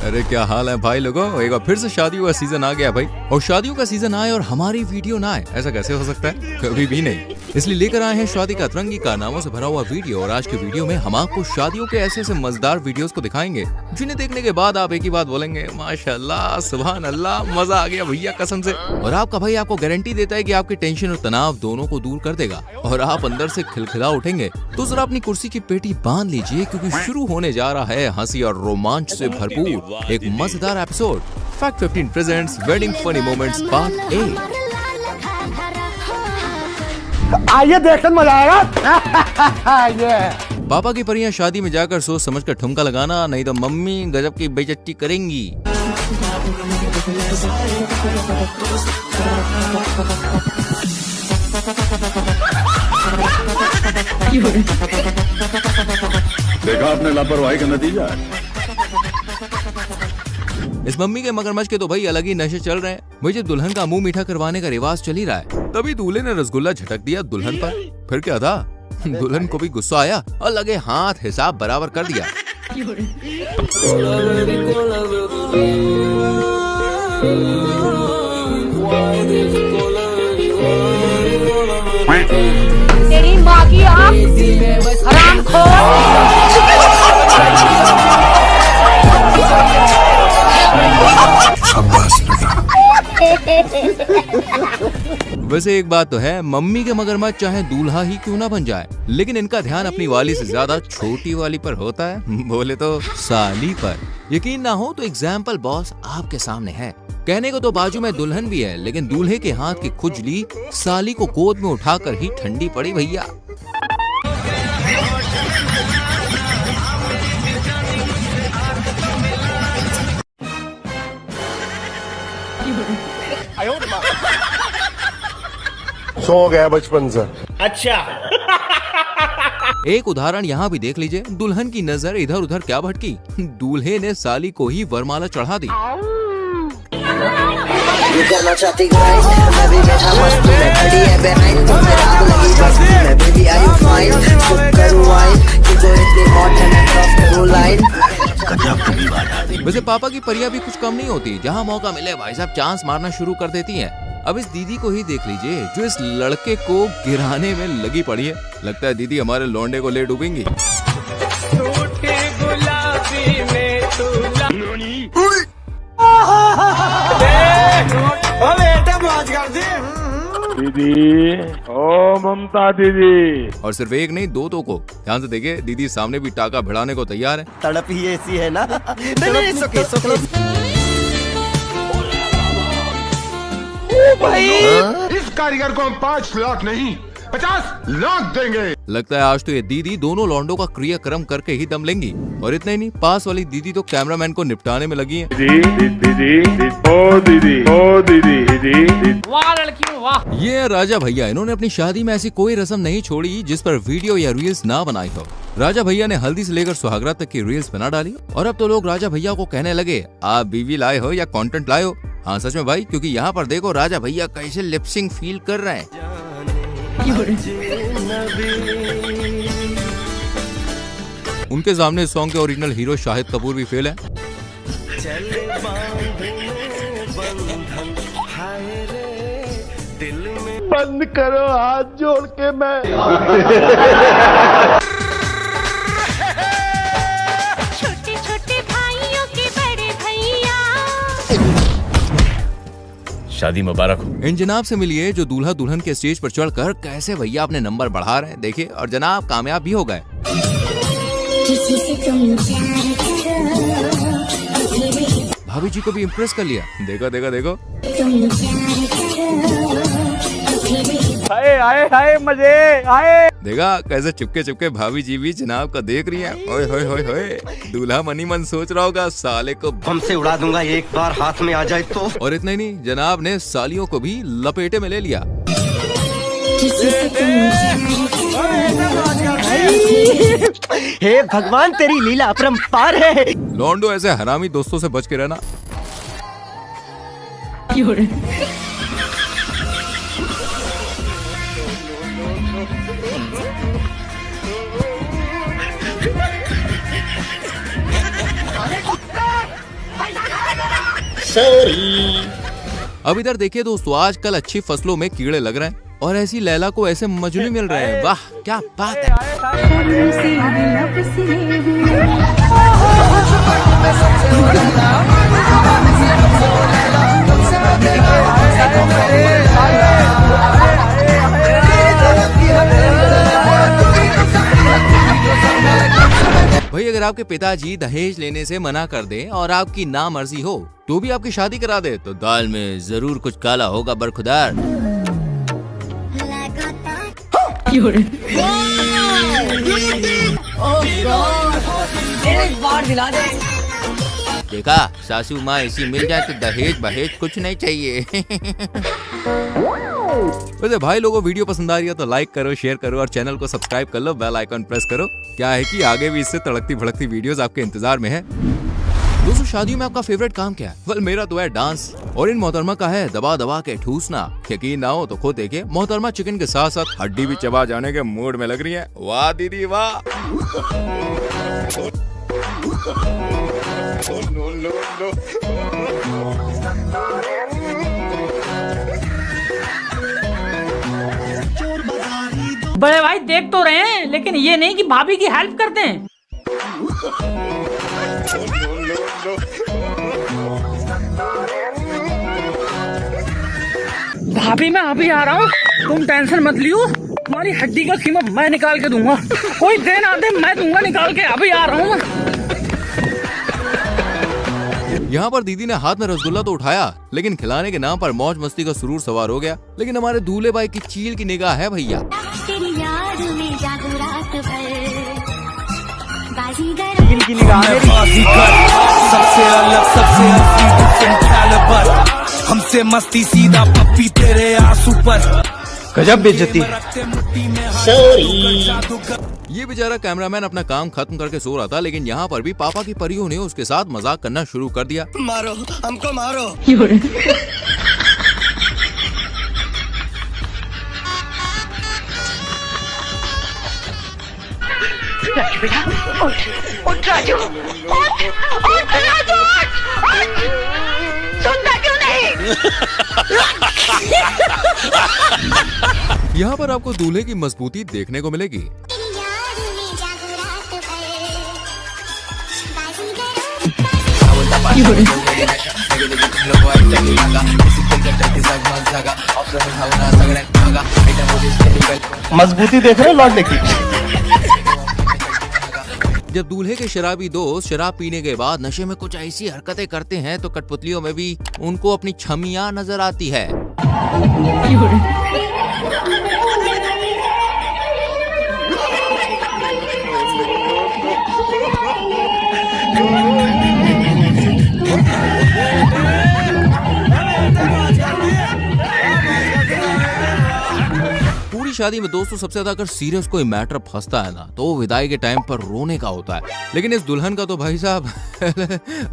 अरे क्या हाल है भाई लोगों, एक बार फिर से शादियों का सीजन आ गया भाई। और शादियों का सीजन आए और हमारी वीडियो ना आए, ऐसा कैसे हो सकता है? कभी भी नहीं। इसलिए लेकर आए हैं शादी का अतरंगी कारनामों से भरा हुआ वीडियो। और आज के वीडियो में हम आपको शादियों के ऐसे ऐसे मजेदार वीडियोस को दिखाएंगे जिन्हें देखने के बाद आप एक ही बात बोलेंगे, माशाल्लाह, सुभान अल्लाह, मजा आ गया भैया कसम से। और आपका भाई आपको गारंटी देता है कि आपकी टेंशन और तनाव दोनों को दूर कर देगा और आप अंदर से खिलखिला उठेंगे। तो जरा अपनी कुर्सी की पेटी बांध लीजिए क्योंकि शुरू होने जा रहा है हंसी और रोमांच से भरपूर एक मजेदार episode. Fact 15 presents wedding funny moments part 8। आइए देखकर मजा आएगा। पापा की परियां शादी में जाकर सोच समझ कर ठुमका लगाना, नहीं तो मम्मी गजब की बेइज्जती करेंगी। देखा आपने लापरवाही का नतीजा। इस मम्मी के मगरमच्छ के तो भाई अलग ही नशे चल रहे हैं। मुझे दुल्हन का मुंह मीठा करवाने का रिवाज चल ही रहा है। तभी दूल्हे ने रसगुल्ला झटक दिया दुल्हन पर। फिर क्या था, दुल्हन को भी गुस्सा आया और लगे हाथ हिसाब बराबर कर दिया। तेरी माँ की आँख हरामखोर। वैसे एक बात तो है, मम्मी के मगरमच्छ चाहे दूल्हा ही क्यों ना बन जाए, लेकिन इनका ध्यान अपनी वाली से ज्यादा छोटी वाली पर होता है, बोले तो साली पर। यकीन ना हो तो एग्जाम्पल बॉस आपके सामने है। कहने को तो बाजू में दुल्हन भी है, लेकिन दूल्हे के हाथ की खुजली साली को गोद में उठाकर ही ठंडी पड़ी भैया। सो गया बचपन से। अच्छा। एक उदाहरण यहाँ भी देख लीजिए। दुल्हन की नजर इधर उधर क्या भटकी, दूल्हे ने साली को ही वरमाला चढ़ा दी। करना चाहती मैं भी बैठा मस्ती में, खड़ी है बेनाइन तो मेरा आग लगी बस्ती में। बेबी आर यू फाइन, खुद करूँ वाइन, कि जो इतनी हॉट है मैं क्रॉस करूँ लाइन। वैसे पापा की परियां भी कुछ कम नहीं होती, जहाँ मौका मिले भाई साहब चांस मारना शुरू कर देती हैं। अब इस दीदी को ही देख लीजिए जो इस लड़के को गिराने में लगी पड़ी है। लगता है दीदी हमारे लौंडे को ले डूबेंगी। दीदी, ओ ममता दीदी। और सिर्फ एक नहीं, दो को ध्यान से देखिए, दीदी सामने भी टाका भिड़ाने को तैयार है। तड़प ही ऐसी है ना। नहीं, भाई इस कारीगर को हम 5 लाख नहीं 50 लाख देंगे। लगता है आज तो ये दीदी दोनों लौंडों का क्रियाक्रम करके ही दम लेंगी। और इतना ही नहीं, पास वाली दीदी तो कैमरामैन को निपटाने में लगी है। वाह लड़की वाह। ये राजा भैया, इन्होंने अपनी शादी में ऐसी कोई रस्म नहीं छोड़ी जिस पर वीडियो या रील्स ना बनाई हो। राजा भैया ने हल्दी से लेकर सुहागरात तक की रील्स बना डाली और अब तो लोग राजा भैया को कहने लगे, आप बीवी लाए हो या कंटेंट लाए हो। हाँ सच में भाई, क्योंकि यहाँ पर देखो राजा भैया कैसे लिपसिंग फील कर रहे हैं। उनके सामने इस सॉन्ग के ओरिजिनल हीरो शाहिद कपूर भी फेल है। बंद करो हाथ जोड़ के मैं। छोटे छोटे भाइयों के बड़े भैया। शादी मुबारक हो। इन जनाब से मिलिए जो दूल्हा दुल्हन के स्टेज पर चढ़कर कैसे भैया अपने नंबर बढ़ा रहे हैं। देखिए, और जनाब कामयाब भी हो गए। भाभी जी को भी इम्प्रेस कर लिया। देखो देखो देखो, आए आए आए मजे आए। देखा कैसे चिपके चिपके भाभी जी भी जनाब का देख रही हैं। ओए होए होए होए, दूल्हा मनी मन सोच रहा होगा साले को बम से उड़ा दूंगा एक बार हाथ में आ जाए तो। और इतना ही नहीं, जनाब ने सालियों को भी लपेटे में ले लिया। हे भगवान, तेरी लीला अपरंपार है। लौंडो ऐसे हरामी दोस्तों से बच के रहना। अब इधर देखिए दोस्तों, आजकल अच्छी फसलों में कीड़े लग रहे हैं और ऐसी लैला को ऐसे मजनू मिल रहे हैं। वाह क्या बात है। भाई अगर आपके पिताजी दहेज लेने से मना कर दें और आपकी नामर्जी हो तो भी आपकी शादी करा दे तो दाल में जरूर कुछ काला होगा बरखुदार। देखा सासू माँ ऐसी मिल जाए तो दहेज बहेज कुछ नहीं चाहिए। वैसे भाई लोगों, वीडियो पसंद आ रही है तो लाइक करो, शेयर करो और चैनल को सब्सक्राइब कर लो, बेल आइकन प्रेस करो। क्या है कि आगे भी इससे तड़कती भड़कती वीडियोस आपके इंतजार में है। दोस्तों शादियों में आपका फेवरेट काम क्या है? वेल मेरा तो है डांस, और इन मोहतरमा का है दबा दबा के ठूसना। यकीन ना हो तो खुद देखिए, मोहतरमा चिकन के साथ साथ हड्डी भी चबा जाने के मूड में लग रही है। वाह दीदी वाह। बड़े भाई देख तो रहे हैं, लेकिन ये नहीं कि भाभी की हेल्प करते हैं। भाभी मैं अभी आ रहा हूँ, तुम टेंशन मत लियो, तुम्हारी हड्डी का कीमत मैं निकाल के दूंगा। कोई दे ना दे मैं दूंगा निकाल के, अभी आ रहा हूँ। यहाँ पर दीदी ने हाथ में रसगुल्ला तो उठाया, लेकिन खिलाने के नाम पर मौज मस्ती का सुरूर सवार हो गया। लेकिन हमारे दूल्हे भाई की चील की निगाह है भैया। चील की निगाह सबसे अलग, सबसे हमसे मस्ती सीधा पप्पी तेरे आंसू पर। गजब बेइज्जती। ये बेचारा कैमरामैन अपना काम खत्म करके सो रहा था, लेकिन यहाँ पर भी पापा की परियों ने उसके साथ मजाक करना शुरू कर दिया। मारो हमको मारो। उठ राजू, उठ राजू, सुनता क्यों नहीं? यहाँ पर आपको दूल्हे की मजबूती देखने को मिलेगी। मजबूती देख रहे हो लौटने की। जब दूल्हे के शराबी दोस्त शराब पीने के बाद नशे में कुछ ऐसी हरकतें करते हैं तो कठपुतलियों में भी उनको अपनी छमियां नजर आती है। पूरी शादी में दोस्तों सबसे ज्यादा अगर सीरियस कोई मैटर फंसता है ना तो वो विदाई के टाइम पर रोने का होता है। लेकिन इस दुल्हन का तो भाई साहब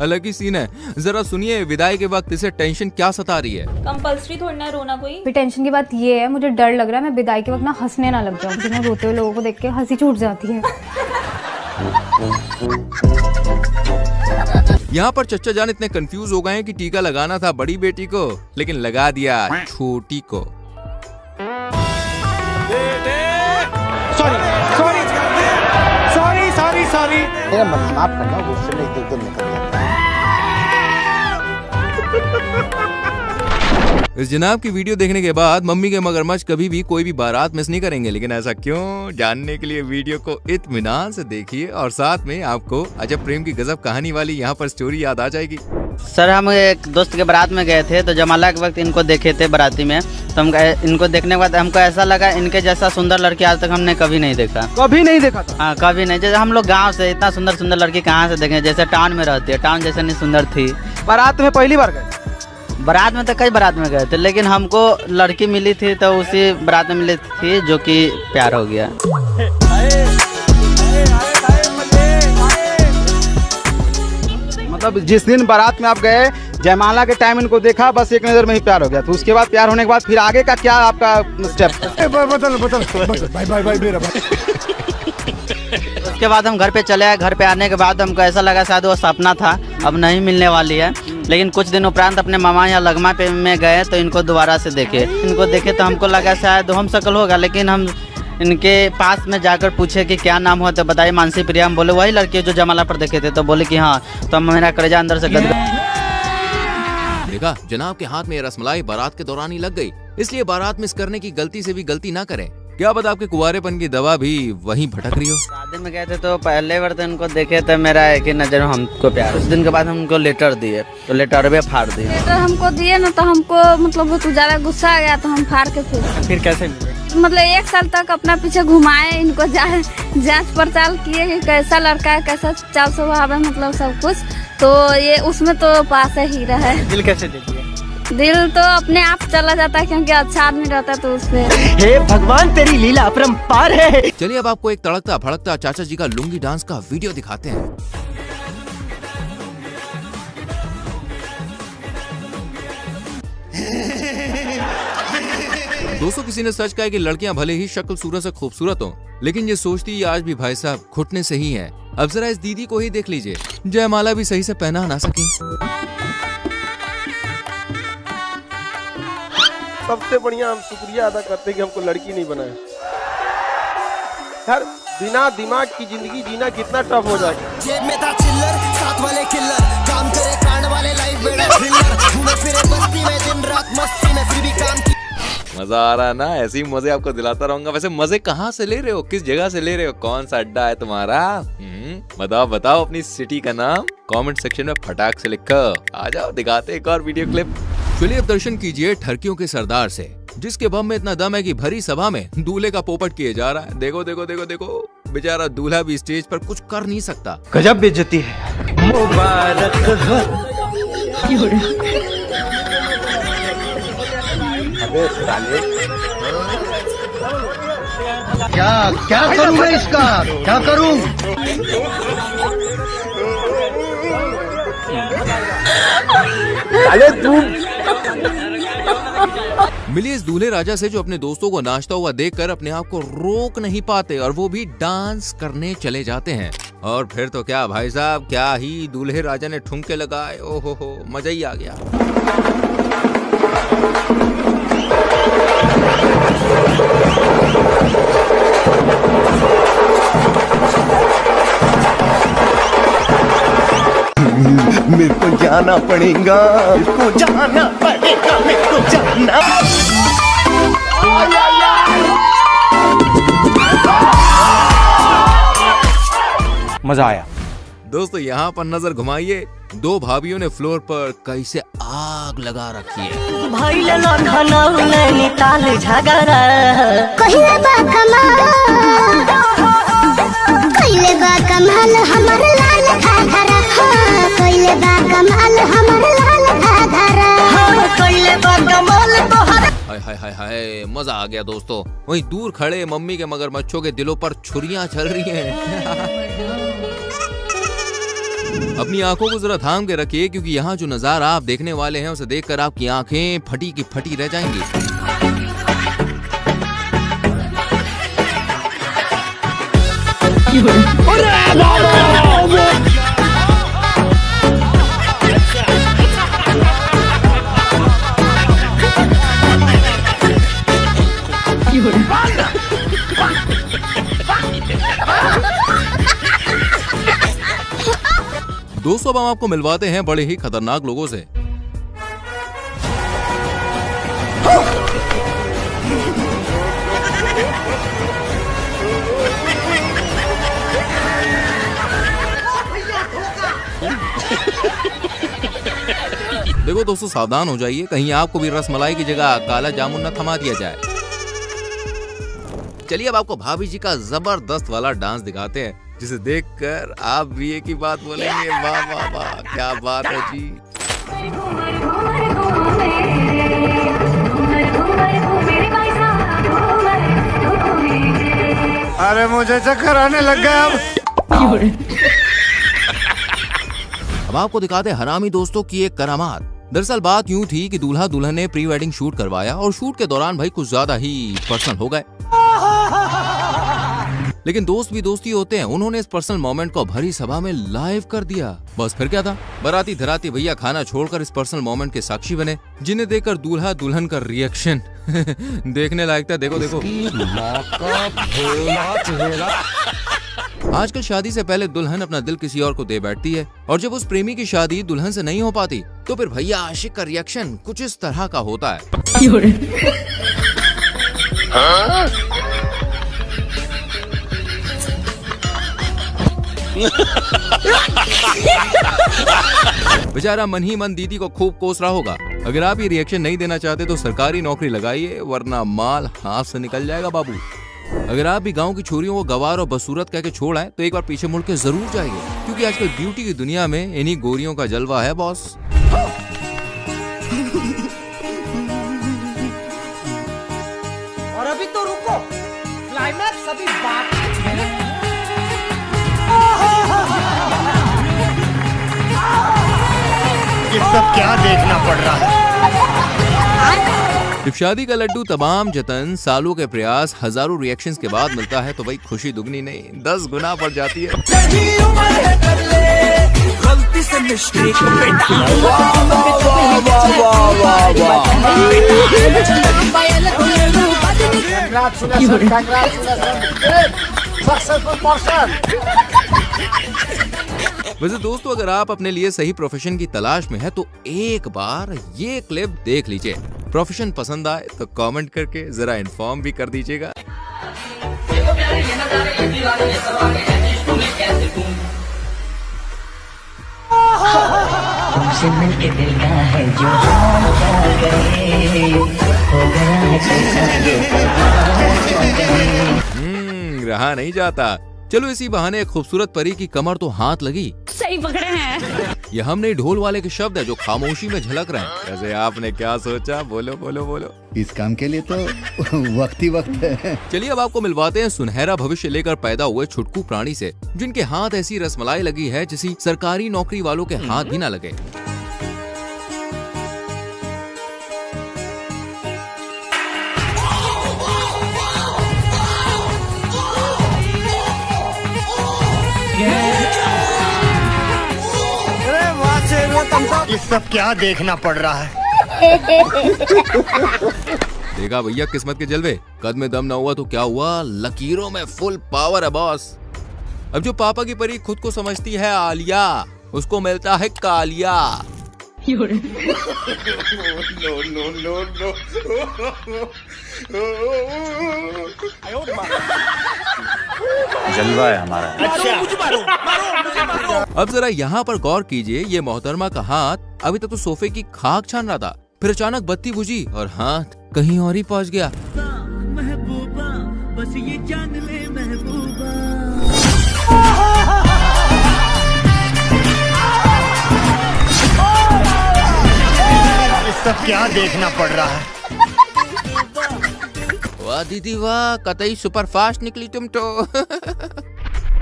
अलग ही सीन है। जरा सुनिए विदाई के वक्त इसे टेंशन क्या सता रही है। कंपल्सरी थोड़ी ना रोना कोई। फिर टेंशन की बात ये है, मुझे डर लग रहा है मैं विदाई के वक्त ना हंसने ना लग जाऊं, क्योंकि रोते हुए लोगों को देख के हंसी छूट जाती है। यहाँ पर चच्चा जान इतने कंफ्यूज हो गए हैं कि टीका लगाना था बड़ी बेटी को, लेकिन लगा दिया छोटी को। सॉरी माफ करना, गुस्से में एकदम निकल जाता है। इस जनाब की वीडियो देखने के बाद मम्मी के मगरमच्छ कभी भी कोई भी बारात मिस नहीं करेंगे। लेकिन ऐसा क्यों, जानने के लिए वीडियो को इत्मीनान से देखिए और साथ में आपको अजब प्रेम की गजब कहानी वाली यहाँ पर स्टोरी याद आ जाएगी। सर हम एक दोस्त के बारात में गए थे तो जमाला के वक्त इनको देखे थे बाराती में, तो हम इनको देखने के बाद हमको ऐसा लगा इनके जैसा सुंदर लड़की आज तक हमने कभी नहीं देखा। कभी नहीं देखा था? हाँ कभी नहीं। जैसे हम लोग गांव से इतना सुंदर सुंदर लड़की कहाँ से देखें, जैसे टाउन में रहती है, टाउन जैसे नहीं सुंदर थी। बारात में पहली बार गए? बारात में तो कई बारात में गए थे, लेकिन हमको लड़की मिली थी तो उसी बारात में मिली थी जो कि प्यार हो गया। मतलब जिस दिन बारात में आप गए, जयमाला के टाइम इनको देखा, बस एक नजर में ही प्यार हो गया। तो उसके बाद प्यार होने के बाद फिर आगे का क्या आपका स्टेप? बदल भाई मेरा भाई। उसके बाद हम घर पे चले आए। घर पे आने के बाद हमको ऐसा लगा शायद वो सपना था, अब नहीं मिलने वाली है। लेकिन कुछ दिन उपरांत अपने मामा यहाँ लगमा पे में गए तो इनको दोबारा से देखे तो हमको लगा शायद हम शक्ल होगा, लेकिन हम इनके पास में जाकर पूछे कि क्या नाम हुआ तो बताइए मानसी प्रिया। हम बोले वही लड़की जो जमाला पर देखे थे, तो बोले कि हाँ। तो मेरा कलेजा अंदर से देखा जनाब के हाथ में रसमलाई बारात के दौरान ही लग गई, इसलिए बारात मिस करने की गलती से भी गलती ना करें। क्या पता आपके कुंवारेपन की दवा भी वहीं भटक रही हो। शादी में गए थे तो पहले बार तो इनको देखे तो मेरा एक ही नजर में हमको प्यार। उस दिन के बाद हम उनको लेटर दिए तो लेटर भी फाड़ दिए। लेटर हमको दिए ना तो हमको मतलब बहुत ज्यादा गुस्सा आ गया, तो हम फाड़ के फिर कैसे मिले? मतलब 1 साल तक अपना पीछे घुमाए, इनको जांच पड़ताल किए कि कैसा लड़का है, कैसा चाल स्वभाव है, मतलब सब कुछ। तो ये उसमें तो पास ही रहा है। दिल कैसे दे दिया? दिल तो अपने आप चला जाता है, क्योंकि अच्छा आदमी रहता है तो उससे। हे भगवान तेरी लीला अपरंपार है। चलिए अब आपको एक तड़कता भड़कता चाचा जी का लुंगी डांस का वीडियो दिखाते हैं। दोस्तों किसी ने सच कहा कि लड़कियां भले ही शक्ल सूरत से खूबसूरत हो, लेकिन ये सोचती आज भी भाई साहब घुटने से ही है। अब जरा इस दीदी को ही देख लीजिए, जयमाला भी सही से पहना ना सकी। सबसे बढ़िया हम शुक्रिया अदा करते हैं कि हमको लड़की नहीं बनाया। यार बिना दिमाग की जिंदगी जीना कितना टफ हो जाएगा। जेब में था चिल्लर, साथ वाले किल्लर, काम करे कांड वाले लाइफ में थ्रिलर, घूमे फिरे बस्ती में दिन रात मस्ती में, फिर भी काम की। मजा आ रहा है ना? ऐसे ही मजे आपको दिलाता रहूंगा। वैसे मजे कहाँ से ले रहे हो, किस जगह से ले रहे हो, कौन सा अड्डा है तुम्हारा? बताओ अपनी सिटी का नाम कमेंट सेक्शन में फटाक से लिखो। आ जाओ दिखाते एक और वीडियो क्लिप। चलिए अब दर्शन कीजिए ठरकियों के सरदार से, जिसके बम में इतना दम है कि भरी सभा में दूल्हे का पोपट किए जा रहा है। देखो देखो देखो देखो, बेचारा दूल्हा भी स्टेज पर कुछ कर नहीं सकता। गजब बेइज्जती है। मुबारक हो। क्या करूं मैं इसका, क्या करूं? अरे तू मिली इस दूल्हे राजा से जो अपने दोस्तों को नाचता हुआ देखकर अपने आप को रोक नहीं पाते और वो भी डांस करने चले जाते हैं। और फिर तो क्या भाई साहब, क्या ही दूल्हे राजा ने ठुमके लगाए। ओहो हो, मजा ही आ गया। मेरे को जाना पड़ेगा, मेरे को जाना पड़ेगा, मेरे को जाना। मजा आया। दोस्तों यहाँ पर नजर घुमाइए, 2 भाभियों ने फ्लोर पर कैसे आग लगा रखी है। भाई नैनीताल झगड़ा कहिले बा कमाल हमर लाल घाघरा, कहिले बा कमाल हमर लाल घाघरा, कहिले बा कमाल तोहर। हाय हाय हाय हाय, मजा आ गया दोस्तों। वहीं दूर खड़े मम्मी के मगरमच्छों के दिलों पर छुरियां चल रही हैं। अपनी आंखों को जरा थाम के रखिए, क्योंकि यहाँ जो नजारा आप देखने वाले हैं उसे देखकर आपकी आंखें फटी की फटी रह जाएंगी। दोस्तों अब हम आपको मिलवाते हैं बड़े ही खतरनाक लोगों से। देखो दोस्तों सावधान हो जाइए, कहीं आपको भी रसमलाई की जगह काला जामुन न थमा दिया जाए। चलिए अब आपको भाभी जी का जबरदस्त वाला डांस दिखाते हैं, जिसे देखकर आप भी एक ही बात बोलेंगे, वाह वाह वाह, क्या बात है जी। अरे मुझे चक्कर आने लग गया अब आपको दिखाते हैं हरामी दोस्तों की एक करामात। दरअसल बात यूं थी कि दूल्हा दुल्हन ने प्री वेडिंग शूट करवाया और शूट के दौरान भाई कुछ ज्यादा ही पर्सनल हो गए। लेकिन दोस्त भी दोस्ती होते हैं, उन्होंने इस पर्सनल मोमेंट को भरी सभा में लाइव कर दिया। बस फिर क्या था, बाराती धराती भैया खाना छोड़कर इस पर्सनल मोमेंट के साक्षी बने, जिन्हें देखकर दूल्हा दुल्हन का रिएक्शन देखने लायक था। देखो देखो, आजकल शादी से पहले दुल्हन अपना दिल किसी और को दे बैठती है, और जब उस प्रेमी की शादी दुल्हन से नहीं हो पाती तो फिर भैया आशिक का रिएक्शन कुछ इस तरह का होता है। बेचारा मन ही मन दीदी को खूब कोस रहा होगा। अगर आप ये रिएक्शन नहीं देना चाहते तो सरकारी नौकरी लगाइए, वरना माल हाथ से निकल जाएगा बाबू। अगर आप भी गांव की छोरियों को गवार और बदसूरत कह के छोड़ आए तो एक बार पीछे मुड़ के जरूर जाइए, क्योंकि आजकल ब्यूटी की दुनिया में इन्हीं गोरियों का जलवा है बॉस। और अभी तो रुको, क्लाइमैक्स अभी बाकी है। ये सब क्या देखना पड़ रहा है? जब शादी का लड्डू तमाम जतन, सालों के प्रयास, हजारों रिएक्शंस के बाद मिलता है तो भाई खुशी दुगनी नहीं 10 गुना बढ़ जाती है। वैसे दोस्तों, अगर आप अपने लिए सही प्रोफेशन की तलाश में है तो एक बार ये क्लिप देख लीजिए। प्रोफेशन पसंद आए तो कमेंट करके जरा इन्फॉर्म भी कर दीजिएगा। तुमसे मिलके दिल का है जो हो गया है। रहा नहीं जाता। चलो इसी बहाने एक खूबसूरत परी की कमर तो हाथ लगी। सही पकड़े हैं। ये हम नहीं, ढोल वाले के शब्द है जो खामोशी में झलक रहे हैं। वैसे आपने क्या सोचा? बोलो बोलो बोलो। इस काम के लिए तो वक्त ही वक्त है। चलिए अब आपको मिलवाते हैं सुनहरा भविष्य लेकर पैदा हुए छुटकू प्राणी से, जिनके हाथ ऐसी रसमलाई लगी है जिसी सरकारी नौकरी वालों के हाथ भी ना लगे। ये सब क्या देखना पड़ रहा है? देखा भैया किस्मत के जलवे। कद में दम ना हुआ तो क्या हुआ, लकीरों में फुल पावर है बॉस। अब जो पापा की परी खुद को समझती है आलिया, उसको मिलता है कालिया। जलवा है हमारा। अब जरा यहाँ पर गौर कीजिए, ये मोहतरमा का हाथ अभी तक तो सोफे की खाक छान रहा था, फिर अचानक बत्ती बुझी और हाथ कहीं और ही पहुँच गया। महबूबा बस ये जान ले महबूबा। ये सब क्या देखना पड़ रहा है? वाह दीदी वाह, कतई सुपर फास्ट निकली तुम तो।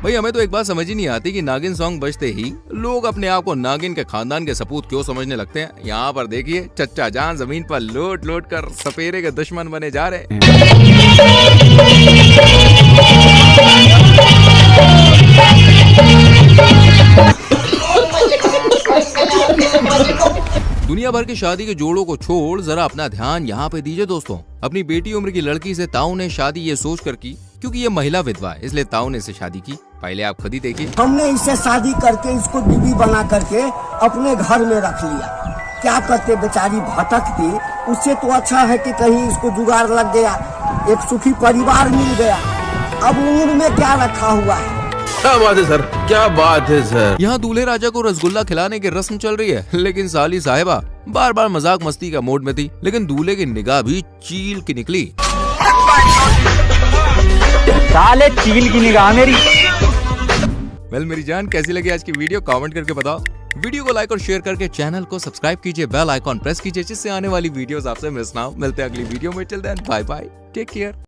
भाई हमें तो एक बात समझ ही नहीं आती कि नागिन सॉन्ग बजते ही लोग अपने आप को नागिन के खानदान के सपूत क्यों समझने लगते हैं। यहाँ पर देखिए, चच्चा जान जमीन पर लोट लोट कर सपेरे के दुश्मन बने जा रहे हैं। दुनिया भर की शादी के जोड़ों को छोड़ जरा अपना ध्यान यहाँ पे दीजिए दोस्तों। अपनी बेटी उम्र की लड़की से ताऊ ने शादी ये सोच कर की क्योंकि ये महिला विधवा है, इसलिए ताऊ ने इसे शादी की। पहले आप खुद ही देखिए। हमने इससे शादी करके इसको बीवी बना करके अपने घर में रख लिया। क्या करते, बेचारी भटकती, उससे तो अच्छा है कि कहीं इसको जुगाड़ लग गया, एक सुखी परिवार मिल गया। अब उम्र में क्या रखा हुआ है? क्या बात है सर, क्या बात है सर। यहाँ दूल्हे राजा को रसगुल्ला खिलाने की रस्म चल रही है, लेकिन साली साहिबा बार बार मजाक मस्ती का मूड में थी, लेकिन दूल्हे की निगाह भी चील की निकली। साले चील की निगाह मेरी। वेल मेरी जान, कैसी लगी आज की वीडियो कमेंट करके बताओ। वीडियो को लाइक और शेयर करके चैनल को सब्सक्राइब कीजिए, बेल आइकॉन प्रेस कीजिए जिससे आने वाली वीडियोस आपसे मिस ना हो। मिलते हैं अगली वीडियो में, till then bye bye, take care.